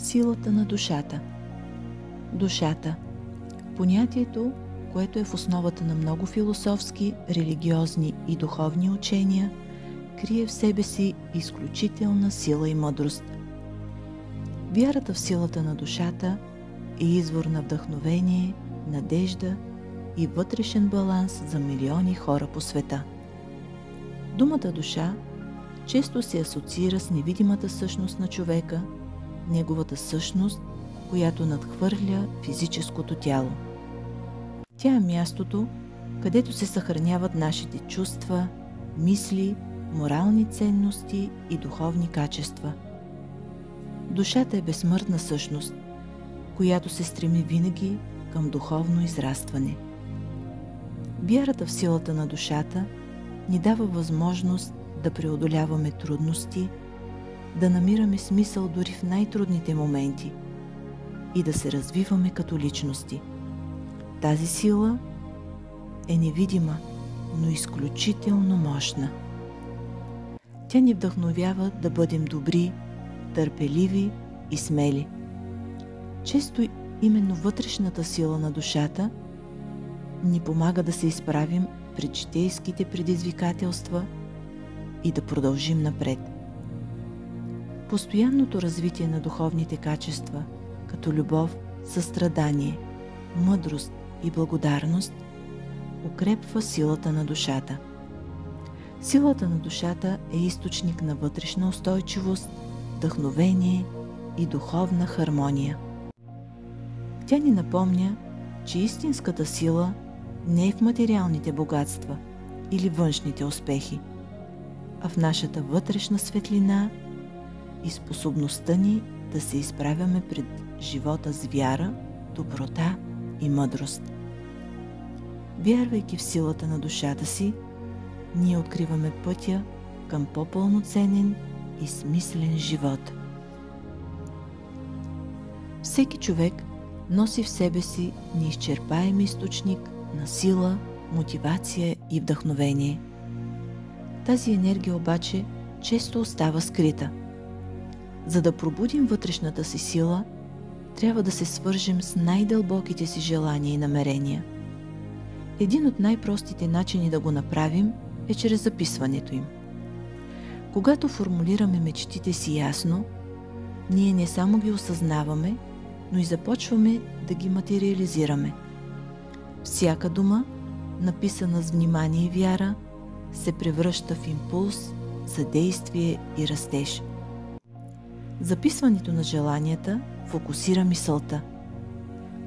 Силата на душата. Душата – понятието, което е в основата на много философски, религиозни и духовни учения, крие в себе си изключителна сила и мъдрост. Вярата в силата на душата е извор на вдъхновение, надежда и вътрешен баланс за милиони хора по света. Думата душа често се асоциира с невидимата същност на човека, неговата същност, която надхвърля физическото тяло. Тя е мястото, където се съхраняват нашите чувства, мисли, морални ценности и духовни качества. Душата е безсмъртна същност, която се стреми винаги към духовно израстване. Вярата в силата на душата ни дава възможност да преодоляваме трудности, да намираме смисъл дори в най-трудните моменти и да се развиваме като личности. Тази сила е невидима, но изключително мощна. Тя ни вдъхновява да бъдем добри, търпеливи и смели. Често именно вътрешната сила на душата ни помага да се изправим пред житейските предизвикателства и да продължим напред. Постоянното развитие на духовните качества, като любов, състрадание, мъдрост и благодарност, укрепва силата на душата. Силата на душата е източник на вътрешна устойчивост, вдъхновение и духовна хармония. Тя ни напомня, че истинската сила не е в материалните богатства или външните успехи, а в нашата вътрешна светлина и способността ни да се изправяме пред живота с вяра, доброта и мъдрост. Вярвайки в силата на душата си, ние откриваме пътя към по-пълноценен и смислен живот. Всеки човек носи в себе си неизчерпаем източник на сила, мотивация и вдъхновение. Тази енергия обаче често остава скрита. За да пробудим вътрешната си сила, трябва да се свържем с най-дълбоките си желания и намерения. Един от най-простите начини да го направим е чрез записването им. Когато формулираме мечтите си ясно, ние не само ги осъзнаваме, но и започваме да ги материализираме. Всяка дума, написана с внимание и вяра, се превръща в импулс за действие и растеж. Записването на желанията фокусира мисълта.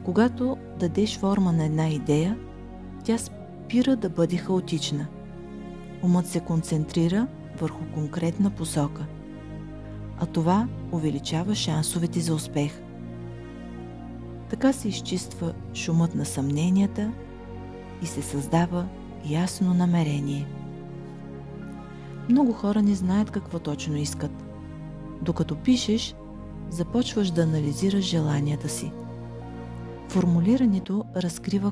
Когато дадеш форма на една идея, тя спира да бъде хаотична. Умът се концентрира върху конкретна посока, а това увеличава шансовете за успех. Така се изчиства шумът на съмненията и се създава ясно намерение. Много хора не знаят какво точно искат. Докато пишеш, започваш да анализираш желанията си. Формулирането разкрива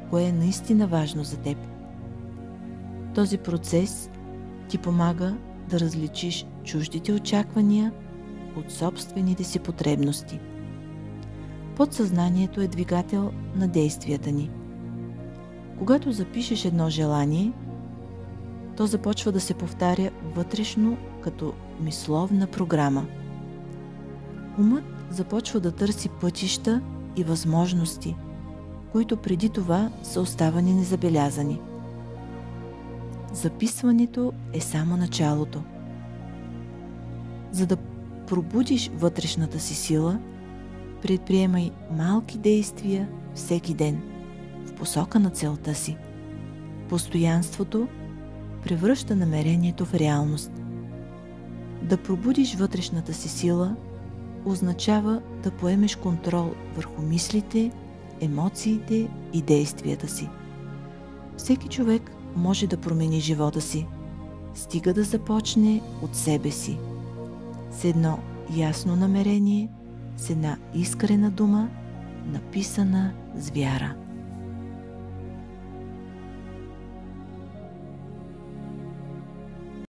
кое е наистина важно за теб. Този процес ти помага да различиш чуждите очаквания от собствените си потребности. Подсъзнанието е двигател на действията ни. Когато запишеш едно желание, то започва да се повтаря вътрешно като мисловна програма. Умът започва да търси пътища и възможности, които преди това са оставани незабелязани. Записването е само началото. За да пробудиш вътрешната си сила, предприемай малки действия всеки ден в посока на целта си. Постоянството превръща намерението в реалност. Да пробудиш вътрешната си сила означава да поемеш контрол върху мислите, емоциите и действията си. Всеки човек може да промени живота си, стига да започне от себе си. С едно ясно намерение, с една искрена дума, написана с вяра.